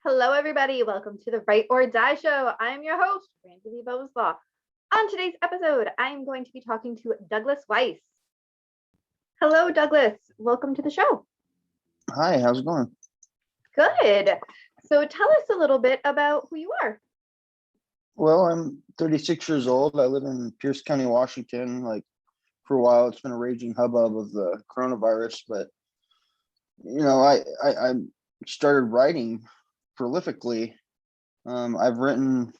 Hello, everybody. Welcome to the Write or Die Show. I'm your host, Randi-lee. On today's episode, I'm going to be talking to Douglas Weiss. Hello, Douglas. Welcome to the show. Hi, how's it going? Good. So tell us a little bit about who you are. Well, I'm 36 years old. I live in Pierce County, Washington. For a while, it's been a raging hubbub of the coronavirus, but I started writing prolifically. I've written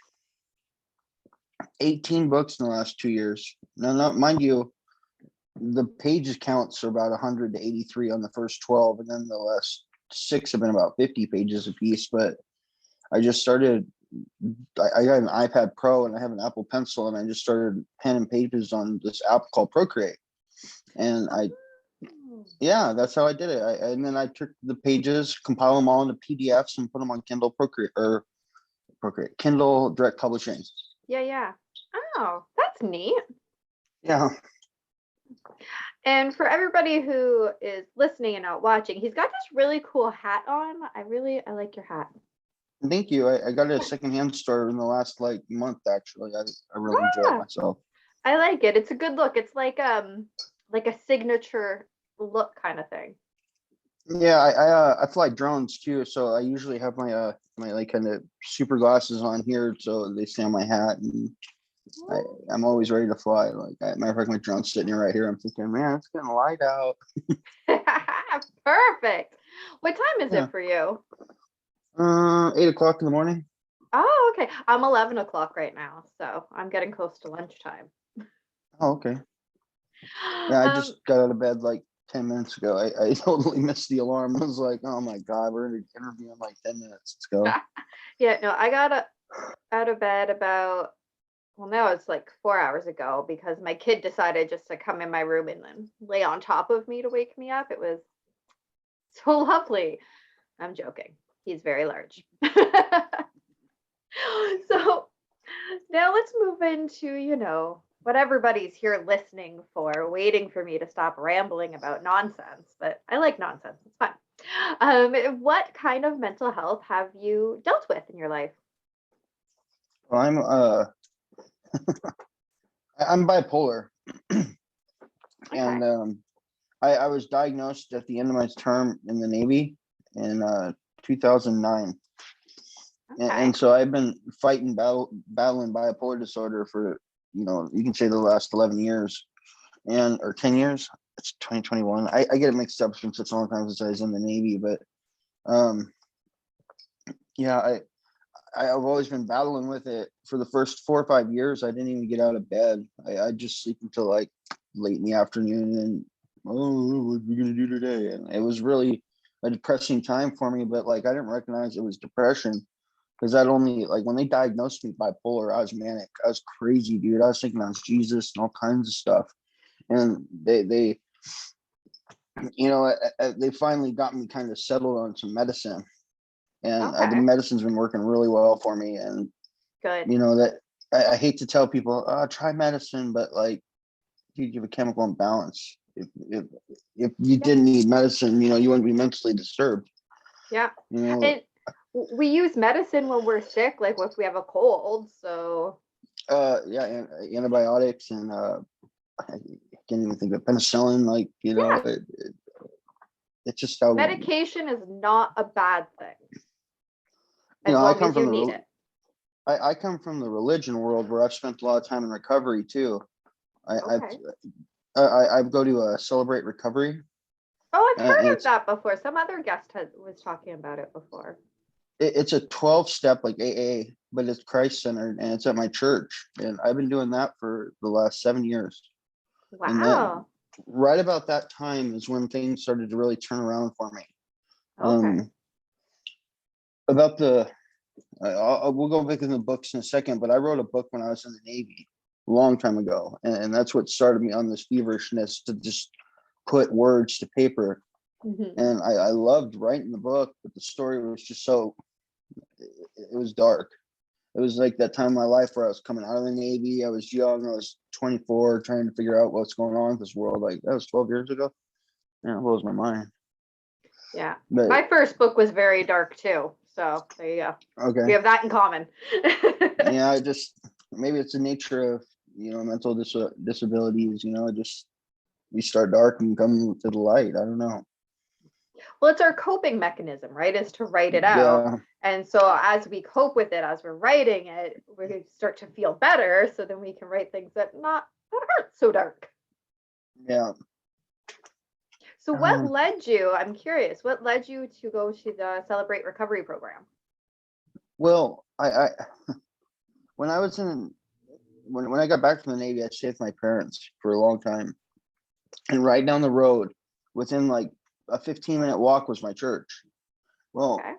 18 books in the last 2 years. Now, not mind you, the pages counts are about 100 to 83 on the first 12, and then the last 6 have been about 50 pages a piece. But I just started. I got an iPad Pro and I have an Apple Pencil, and I just started pen and pages on this app called Procreate, and that's how I did it. And then I took the pages, compile them all into PDFs, and put them on Kindle Procreate, Kindle Direct Publishing. Yeah. Oh, that's neat. Yeah. And for everybody who is listening and not watching, he's got this really cool hat on. I like your hat. Thank you. I got it at a secondhand store in the last month. Actually, I really enjoy it myself. I like it. It's a good look. It's like a signature look kind of thing. Yeah, I fly drones too, so I usually have my my kind of super glasses on here, so they stay on my hat, and I'm always ready to fly. Matter of fact, my drone's sitting right here. I'm thinking, man, it's getting light out. Perfect. What time is it for you? 8 o'clock in the morning. Oh, okay. I'm 11 o'clock right now, so I'm getting close to lunchtime. Oh, okay. Yeah, I just got out of bed 10 minutes ago. I totally missed the alarm. I was like, oh my God, we're in an interview in 10 minutes. Let's go. Yeah, no, I got out of bed about, now it's 4 hours ago, because my kid decided just to come in my room and then lay on top of me to wake me up. It was so lovely. I'm joking. He's very large. So now let's move into, what everybody's here listening for, waiting for me to stop rambling about nonsense. But I like nonsense. It's fun. What kind of mental health have you dealt with in your life? Well, I'm bipolar. And I was diagnosed at the end of my term in the Navy in 2009. Okay. And so I've been battling bipolar disorder for, you can say the last 11 years or 10 years. It's 2021. I get it mixed up since it's a long time since I was in the Navy, but I've always been battling with it. For the first 4 or 5 years, I didn't even get out of bed. I'd just sleep until late in the afternoon, and what are we gonna do today? And it was really a depressing time for me, but I didn't recognize it was depression, because I'd only when they diagnosed me bipolar, I was manic. I was crazy, dude. I was thinking I was Jesus and all kinds of stuff. And they finally got me kind of settled on some medicine, and the medicine's been working really well for me. And good. That I hate to tell people, try medicine, but you give a chemical imbalance. If you didn't need medicine, you wouldn't be mentally disturbed. Yeah. And we use medicine when we're sick, if we have a cold. So antibiotics, and I can't even think of penicillin. It's just how medication is not a bad thing. I come from I come from the religion world, where I've spent a lot of time in recovery too. I go to Celebrate Recovery. Oh, I've heard of that before. Some other guest was talking about it before. It's a 12-step like AA, but it's Christ-centered, and it's at my church. And I've been doing that for the last 7 years. Wow. And then, right about that time is when things started to really turn around for me. Okay. About we'll go back in the books in a second, but I wrote a book when I was in the Navy a long time ago, and that's what started me on this feverishness to just put words to paper. Mm-hmm. And I loved writing the book, but the story was just it was dark. It was like that time in my life where I was coming out of the Navy. I was young. I was 24, trying to figure out what's going on in this world. That was 12 years ago. Yeah, it blows my mind. Yeah. But my first book was very dark too. So there you go. We Okay. have that in common. Yeah, I just maybe it's the nature of mental disabilities. Just we start dark and come to the light. I don't know. Well, it's our coping mechanism, right? Is to write it out. Yeah. And so as we cope with it, as we're writing it, we start to feel better. So then we can write things that aren't so dark. Yeah. So what led you, I'm curious, what led you to go to the Celebrate Recovery program? Well, I when I was when I got back from the Navy, I stayed with my parents for a long time. And right down the road, within like a 15-minute walk, was my church. Well, Okay.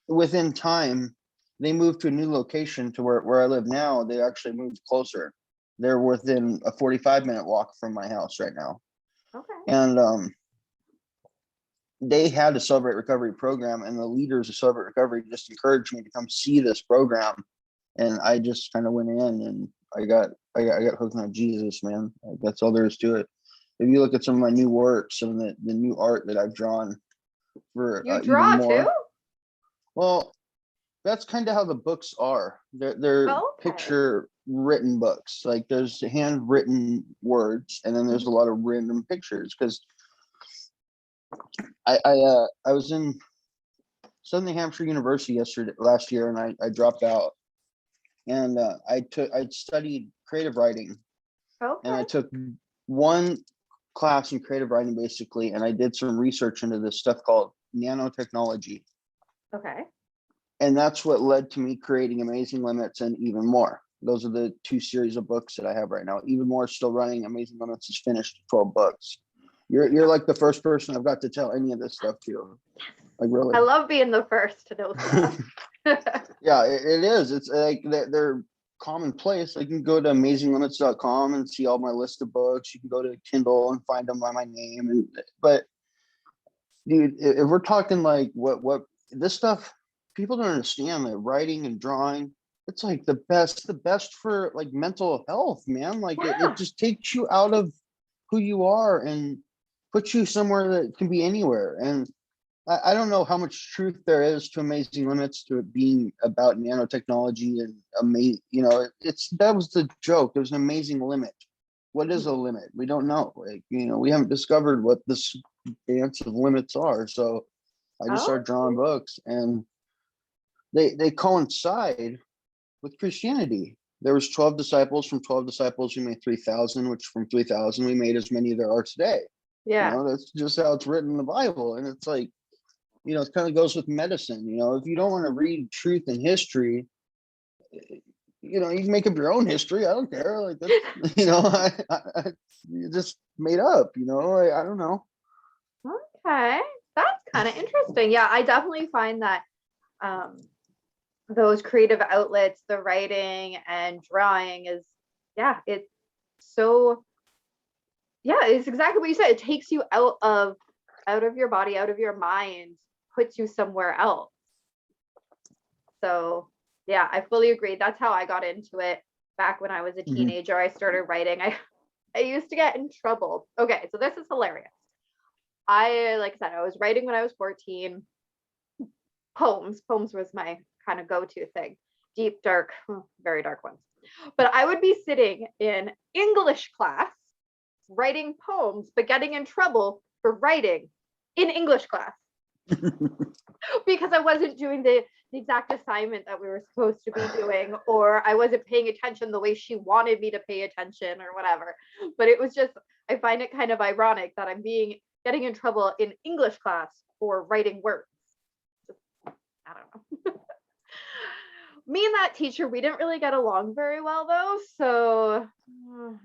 within time, they moved to a new location to where I live now. They actually moved closer. They're within a 45-minute walk from my house right now. Okay. And they had a Celebrate Recovery program, and the leaders of Celebrate Recovery just encouraged me to come see this program. And I just kind of went in, and I got hooked on Jesus, man. Like, that's all there is to it. If you look at some of my new work, some of the new art that I've drawn for You even draw more. too? Well, that's kind of how the books are. They're Okay. picture written books. Like there's handwritten words, and then there's a lot of random pictures. Because I was in Southern New Hampshire University last year, and I dropped out, and I studied creative writing, and I Okay. took one class in creative writing basically, and I did some research into this stuff called nanotechnology. Okay. And that's what led to me creating Amazing Limits and Even More. Those are the two series of books that I have right now. Even More is still running. Amazing Limits is finished, 12 books. You're like the first person I've got to tell any of this stuff to. Like really. I love being the first to know stuff. Yeah, it is. It's like they're commonplace. Like you can go to amazinglimits.com and see all my list of books. You can go to Kindle and find them by my name. But dude, if we're talking like what this stuff, people don't understand that writing and drawing, it's like the best for like mental health, man. Like Yeah. it just takes you out of who you are and puts you somewhere that can be anywhere. And I don't know how much truth there is to Amazing Limits, to it being about nanotechnology and that was the joke. There's an amazing limit. What is a limit? We don't know. Like, we haven't discovered what this dance of limits are. So I just started drawing books, and they coincide with Christianity. There was 12 disciples. From 12 disciples, we made 3,000, which from 3,000, we made as many there are today. Yeah. That's just how it's written in the Bible. And it's like, it kind of goes with medicine. If you don't want to read truth and history, you can make up your own history. I don't care. Like that's, you just made up, I don't know. Okay. That's kind of interesting. Yeah, I definitely find that those creative outlets, the writing and drawing it's exactly what you said. It takes you out of your body, out of your mind, puts you somewhere else. So yeah, I fully agree. That's how I got into it back when I was a teenager. I started writing. I used to get in trouble. Okay, so this is hilarious. Like I said, I was writing when I was 14. Poems was my kind of go-to thing. Deep, dark, very dark ones. But I would be sitting in English class writing poems, but getting in trouble for writing in English class because I wasn't doing the exact assignment that we were supposed to be doing, or I wasn't paying attention the way she wanted me to pay attention or whatever. But it was just, I find it kind of ironic that I'm getting in trouble in English class for writing words. I don't know. Me and that teacher, we didn't really get along very well though. So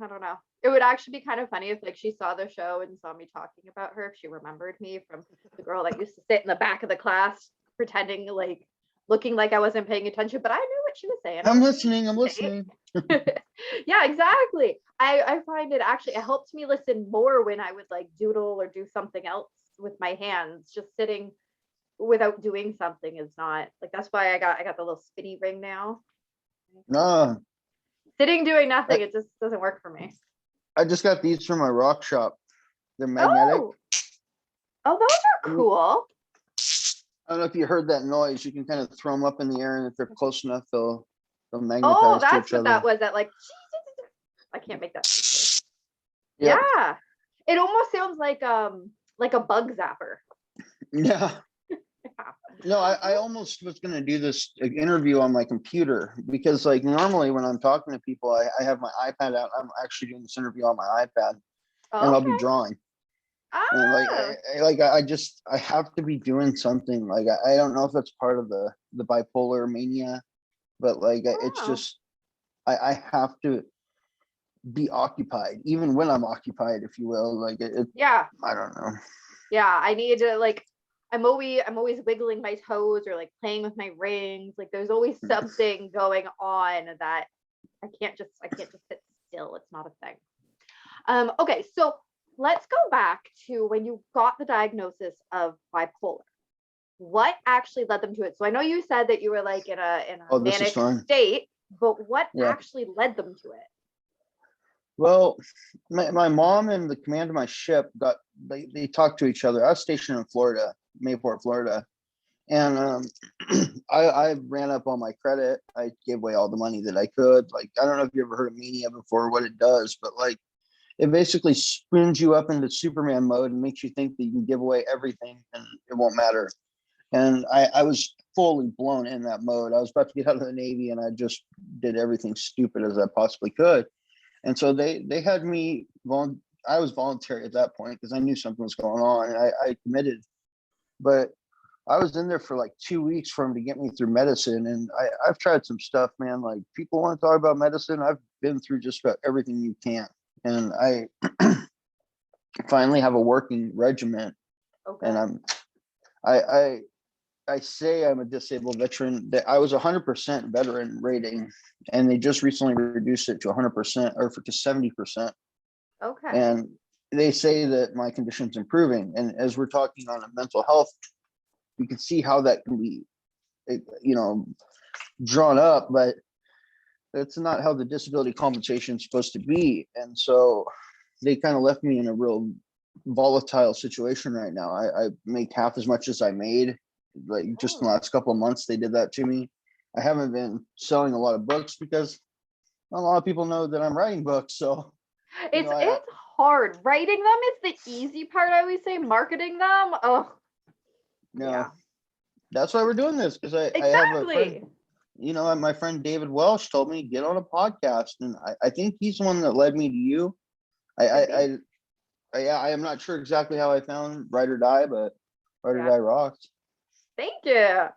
I don't know. It would actually be kind of funny if like she saw the show and saw me talking about her, if she remembered me from the girl that used to sit in the back of the class pretending like looking like I wasn't paying attention, but I knew what she was saying. I'm listening. Yeah, exactly. I find it helps me listen more when I would like doodle or do something else with my hands. Just sitting without doing something is not like, that's why I got the little spinny ring now. No. Sitting doing nothing, it just doesn't work for me. I just got these from my rock shop. They're magnetic. Oh, those are cool. I don't know if you heard that noise. You can kind of throw them up in the air, and if they're close enough, they'll Oh, magnetize to that's each what that other. was. That like, I can't make that. Yep. Yeah, it almost sounds like a bug zapper. Yeah. Yeah. No, I almost was going to do this interview on my computer because, like, normally when I'm talking to people, I have my iPad out. I'm actually doing this interview on my iPad, and I'll be Okay. drawing. And like, Ah. I have to be doing something. Like, I don't know if that's part of the bipolar mania, but like, it's Oh. just I have to be occupied, even when I'm occupied, if you will. Like, Yeah. I don't know. Yeah. I need to like. I'm always wiggling my toes or like playing with my rings. Like there's always something going on that I can't just sit still. It's not a thing. Okay, so let's go back to when you got the diagnosis of bipolar. What actually led them to it? So I know you said that you were like in a Oh, this is manic fun. state, but what Yeah. actually led them to it? Well, my mom and the command of my ship they talked to each other. I was stationed in Florida, Mayport, Florida, and I ran up all my credit. I gave away all the money that I could. Like, I don't know if you ever heard of mania before, what it does, but like, it basically spins you up into Superman mode and makes you think that you can give away everything and it won't matter. And I was fully blown in that mode. I was about to get out of the Navy, and I just did everything stupid as I possibly could. And so they had me I was voluntary at that point because I knew something was going on, and I committed. But I was in there for like 2 weeks for him to get me through medicine. And I've tried some stuff, man. Like, people want to talk about medicine. I've been through just about everything you can. And I finally have a working regimen. Okay. And I say I'm a disabled veteran. That I was 100% veteran rating, and they just recently reduced it to 100% or to 70%. Okay. And they say that my condition's improving. And as we're talking on a mental health, you can see how that can be, drawn up, but that's not how the disability compensation is supposed to be. And so they kind of left me in a real volatile situation right now. I make half as much as I made. Like, just in the last couple of months, they did that to me. I haven't been selling a lot of books because a lot of people know that I'm writing books. So It's hard. Writing them is the easy part, I always say. Marketing them, oh yeah. That's why we're doing this, because I have a friend, Exactly. my friend David Welsh told me get on a podcast, and I think he's the one that led me to you. Could be. I am not sure exactly how I found Ride or Die, but Ride or Yeah. Die rocks. Thank you.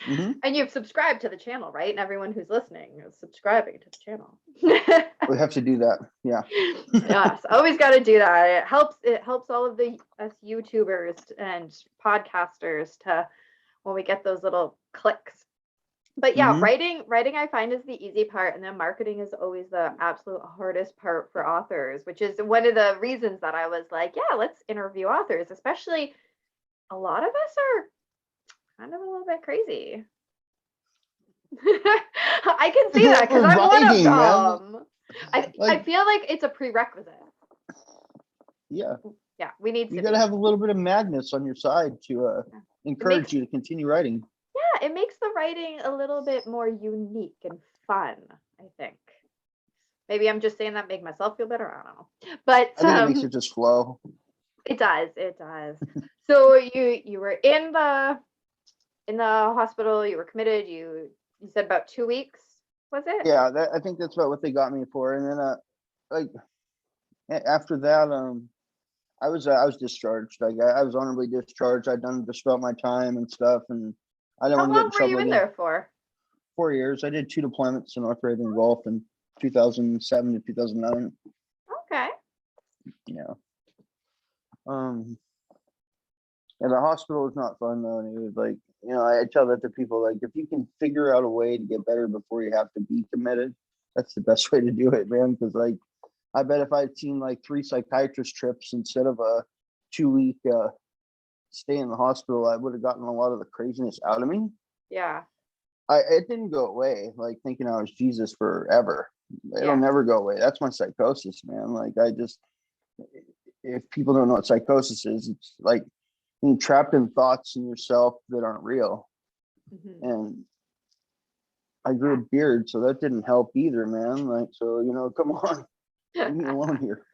Hmm. And you've subscribed to the channel, right? And everyone who's listening is subscribing to the channel. We have to do that. Yeah. Yes, always got to do that. It helps all of the us YouTubers and podcasters to when we get those little clicks. But yeah, Hmm. writing I find is the easy part, and then marketing is always the absolute hardest part for authors, which is one of the reasons that I was like, yeah, let's interview authors, especially a lot of us are kind of a little bit crazy. I can see that because We're I'm one of writing, man. them. I Like, feel like it's a prerequisite. yeah, Yeah, we need you to got to be. have a little bit of madness on your side to Yeah. It makes encourage you to continue writing. it makes the writing a little bit more unique and fun, I think. Maybe I'm just saying that to make myself feel better. I don't know. But I think it makes it just flow. it does. It does. So you were in the hospital, you were committed, you said about 2 weeks, was it? Yeah, I think that's about what they got me for. And then like after that, I was discharged. Like, I was honorably discharged. I'd done just about my time and stuff, and I didn't How want to get long in were you trouble in again. there for? 4 years. I did 2 deployments in North Raven Gulf in 2007 to 2009. Okay. Yeah. And the hospital was not fun though. And it was like, I tell that to people, like, if you can figure out a way to get better before you have to be committed, that's the best way to do it, man. Because, like, I bet if I'd seen like 3 psychiatrist trips instead of a 2-week stay in the hospital, I would have gotten a lot of the craziness out of me. Yeah. It didn't go away, like thinking I was Jesus forever. It'll Yeah. never go away. That's my psychosis, man. Like, if people don't know what psychosis is, it's like You're trapped in thoughts in yourself that aren't real. Mhm. And I grew a beard, so that didn't help either, man. Like, so, come on, leave me alone here.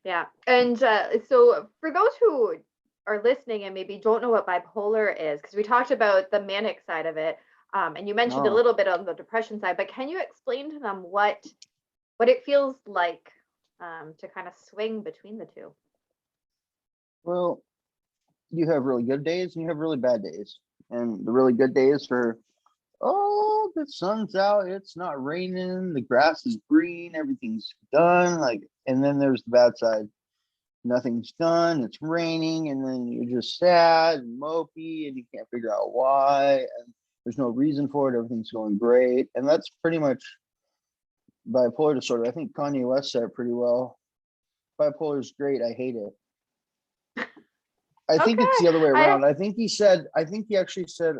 Yeah. And so for those who are listening and maybe don't know what bipolar is, because we talked about the manic side of it, and you mentioned a Oh, little bit on the depression side, but can you explain to them what it feels like to kind of swing between the two? well, you have really good days and you have really bad days. And the really good days are, oh, the sun's out, it's not raining, the grass is green, everything's done. Like, and then there's the bad side. Nothing's done, it's raining, and then you're just sad and mopey and you can't figure out why. And there's no reason for it, everything's going great. And that's pretty much bipolar disorder. I think Kanye West said it pretty well. Bipolar is great, I hate it. I think it's Okay. the other way I around. I think he actually said,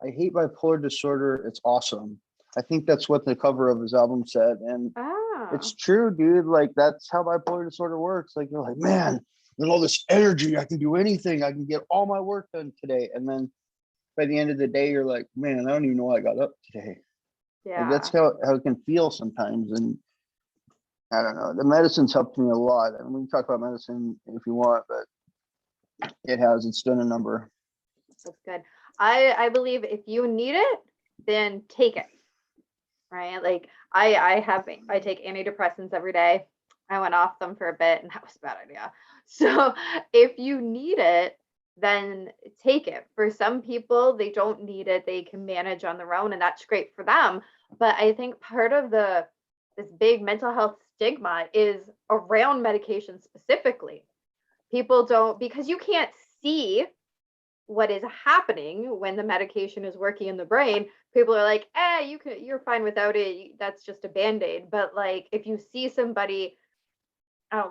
I hate bipolar disorder, it's awesome. I think that's what the cover of his album said. And oh it's true, dude. Like, that's how bipolar disorder works. Like, you're like, man, with all this energy, I can do anything. I can get all my work done today. And then by the end of the day, you're like, man, I don't even know why I got up today. Like, that's yeah. how it can feel sometimes. And I don't know. The medicine's helped me a lot. And we can talk about medicine if you want, but it's done a number. That's good. I believe if you need it, then take it. Right? Like I take antidepressants every day. I went off them for a bit and that was a bad idea. So if you need it, then take it. For some people, they don't need it. They can manage on their own and that's great for them. But I think part of this big mental health stigma is around medication specifically. People don't, because you can't see what is happening when the medication is working in the brain. People are like, you're fine without it, that's just a band-aid. But like if you see somebody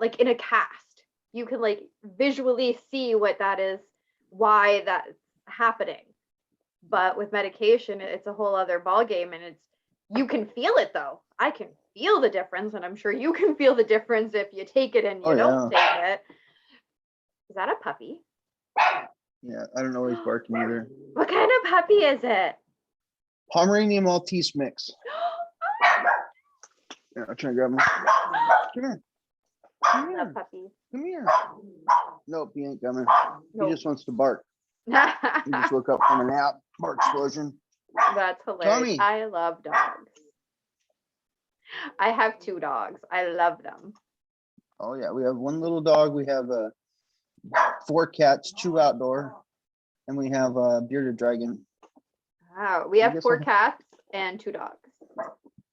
like in a cast, you can like visually see what that is, why that's happening. But with medication, it's a whole other ball game, and you can feel it though. I can feel the difference, and I'm sure you can feel the difference if you take it and Oh, you don't yeah. take it. Is that a puppy? Yeah. I don't know why he's barking either. What kind of puppy is it? Pomeranian Maltese mix. Yeah, I'm trying to grab him. Come here. Come Love here. puppies. Come here. Nope, he ain't coming. He Nope. just wants to bark. He just woke up from a nap. Bark explosion. That's hilarious. Tommy. I love dogs. I have 2 dogs. I love them. Oh yeah, we have one little dog. We have 4 cats, 2 outdoor, and we have a bearded dragon. Wow. We I have guess 4 cats and 2 dogs.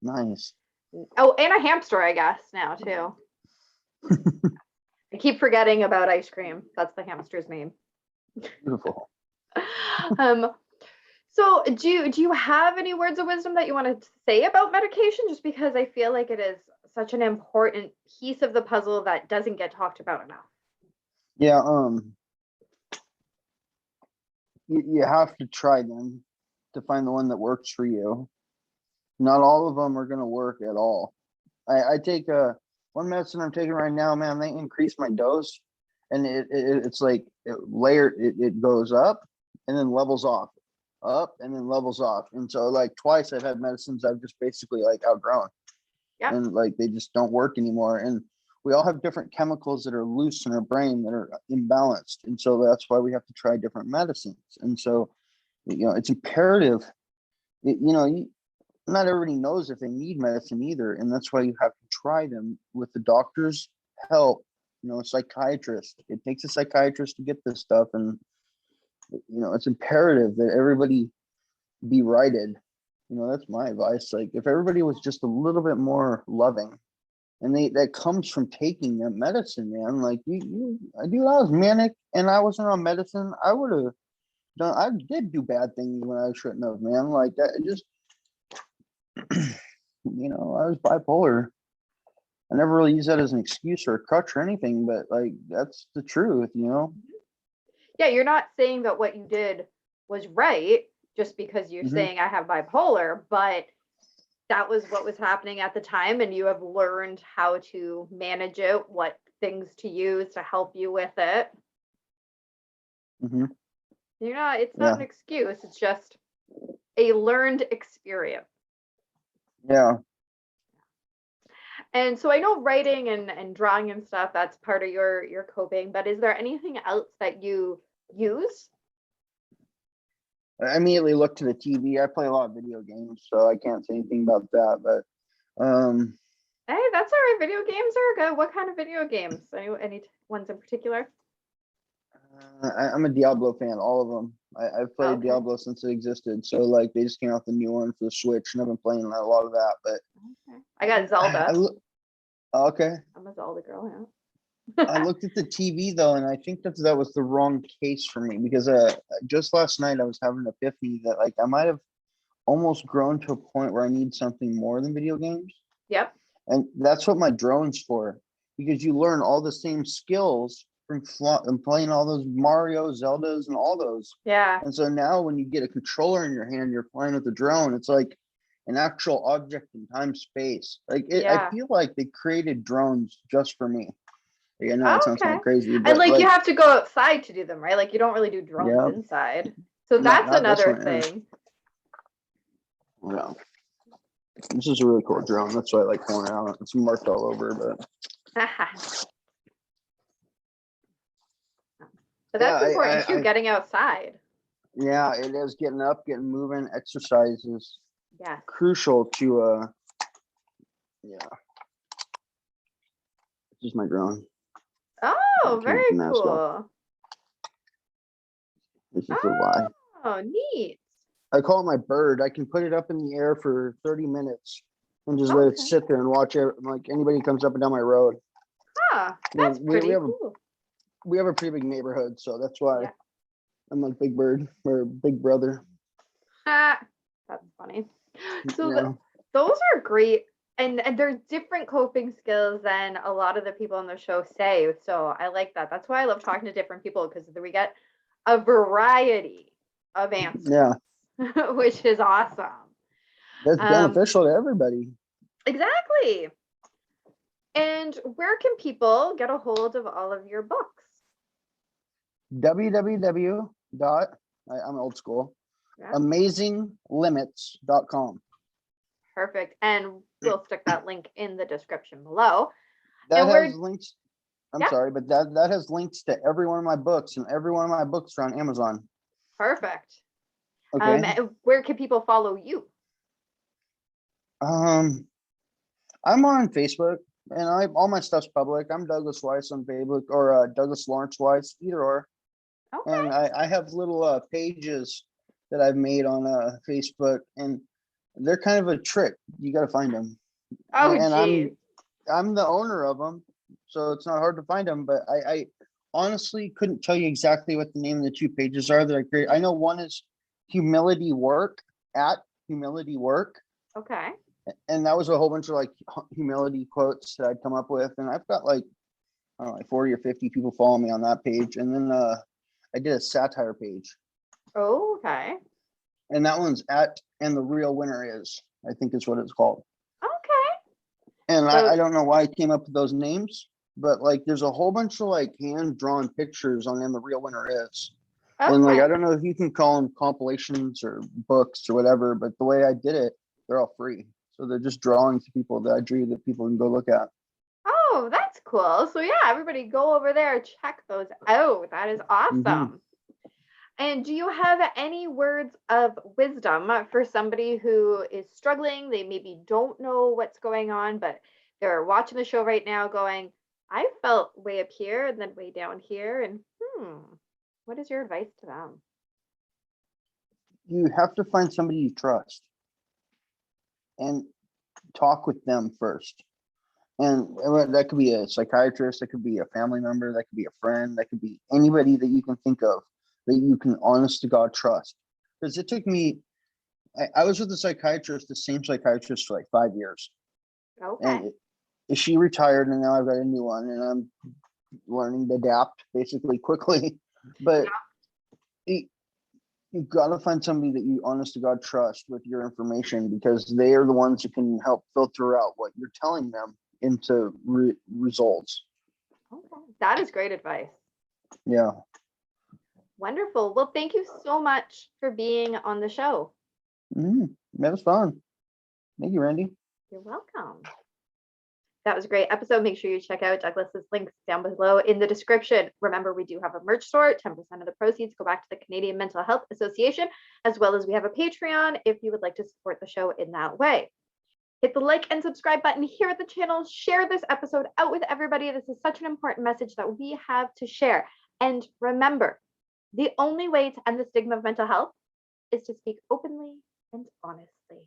Nice. Oh, and a hamster, I guess, now too. I keep forgetting about ice cream. That's the hamster's name. Beautiful. Um, so do you have any words of wisdom that you want to say about medication? Just because I feel like it is such an important piece of the puzzle that doesn't get talked about enough. Yeah, you have to try them to find the one that works for you. Not all of them are going to work at all. I take one medicine I'm taking right now, man. They increase my dose, and it's like it goes up and then levels off, up and then levels off. And so like twice I've had medicines I've just basically like outgrown. Yeah. And like they just don't work anymore. And we all have different chemicals that are loose in our brain that are imbalanced. And so that's why we have to try different medicines. And so, it's imperative. Not everybody knows if they need medicine either. And that's why you have to try them with the doctor's help, a psychiatrist. It takes a psychiatrist to get this stuff. And, it's imperative that everybody be righted. That's my advice. Like, if everybody was just a little bit more loving, and that comes from taking that medicine, man. Like, I was manic and I wasn't on medicine, I would have done. I did do bad things when I shouldn't have, man. Like that. Just, I was bipolar. I never really use that as an excuse or a crutch or anything, but like that's the truth. Yeah, you're not saying that what you did was right just because you're saying I have bipolar, but that was what was happening at the time, and you have learned how to manage it, what things to use to help you with it. Hmm. It's not an excuse. It's just a learned experience. Yeah. And so I know writing and drawing and stuff, that's part of your coping, but is there anything else that you use? I immediately look to the TV. I play a lot of video games, so I can't say anything about that. But Hey, that's all right. Video games are good. What kind of video games? Any ones in particular? I'm a Diablo fan, all of them. I've played Okay. Diablo since it existed. So like they just came out the new one for the Switch, and I've been playing a lot of that. But Okay. I got I Zelda. look okay. I'm a Zelda girl, I yeah. looked at the TV though, and I think that was the wrong case for me because just last night I was having an epiphany that like I might have almost grown to a point where I need something more than video games. Yep. And that's what my drone's for, because you learn all the same skills from playing all those Mario, Zeldas, and all those. Yeah. And so now when you get a controller in your hand, you're flying with a drone. It's like an actual object in time space. Like I Yeah. feel like they created drones just for me. Like, I know that Oh, sounds kind okay. of crazy, And but like you like, have to go outside to do them, right? Like you don't really do drones yeah, inside. So not that's not this another one. thing. Yeah, this is a really cool drone. That's why I like pulling it out. It's marked all over, but But yeah, that's important too, getting outside. yeah, it is getting up, getting moving. Exercise is Yes. crucial to yeah. This is my drone. Oh, Came very from NASA. cool. This is a lie. Oh, neat. I call it my bird. I can put it up in the air for 30 minutes and just let it Okay. sit there and watch it. Like anybody comes up and down my road. Huh. That's pretty cool. We have a pretty big neighborhood, so that's why Yeah. I'm like Big Bird or Big Brother. Ah, that's funny. So Yeah. those are great. And they're different coping skills than a lot of the people on the show say. So I like that. That's why I love talking to different people, because we get a variety of answers, Yeah. which is awesome. That's beneficial to everybody. Exactly. And where can people get a hold of all of your books? www. I'm old school. Yeah. Amazinglimits.com. Perfect. And we'll stick that link in the description below. That And has links. I'm yeah. sorry, but that has links to every one of my books, and every one of my books are on Amazon. Perfect. Okay. Where can people follow you? I'm on Facebook, and all my stuff's public. I'm Douglas Weiss on Facebook, or Douglas Lawrence Weiss, either or. Okay. And I have little pages that I've made on Facebook, and they're kind of a trick. You got to find them. Oh, And geez. I'm the owner of them, so it's not hard to find them. But I honestly couldn't tell you exactly what the name of the two pages are that I create. I know one is Humility Work, at Humility Work, Okay. and that was a whole bunch of like humility quotes that I'd come up with, and I've got like I don't know, like 40 or 50 people follow me on that page. And then I did a satire page, Oh, okay. and that one's at And the Real Winner Is, I think is what it's called. Okay. And So, I don't know why I came up with those names, but like there's a whole bunch of like hand-drawn pictures on And the Real Winner Is. And like okay. I don't know if you can call them compilations or books or whatever, but the way I did it, they're all free. So they're just drawings to people that I drew that people can go look at. Oh, that's cool. So yeah, everybody go over there, check those out. That is awesome. And do you have any words of wisdom for somebody who is struggling? They maybe don't know what's going on, but they're watching the show right now going, I felt way up here and then way down here. And what is your advice to them? You have to find somebody you trust and talk with them first. And that could be a psychiatrist, that could be a family member, that could be a friend, that could be anybody that you can think of that you can honest to God trust. Because it took me, I was with a psychiatrist, the same psychiatrist for like 5 years. Okay. And she retired, and now I've got a new one, and I'm learning to adapt basically quickly. But you've got to find somebody that you honest to God trust with your information, because they are the ones who can help filter out what you're telling them into results. Okay. That is great advice. Yeah. Wonderful. Well, thank you so much for being on the show. That was fun. Thank you, Randy. You're welcome. That was a great episode. Make sure you check out Douglas's links down below in the description. Remember, we do have a merch store. 10% of the proceeds go back to the Canadian Mental Health Association, as well as we have a Patreon if you would like to support the show in that way. Hit the like and subscribe button here at the channel. Share this episode out with everybody. This is such an important message that we have to share. And remember, the only way to end the stigma of mental health is to speak openly and honestly.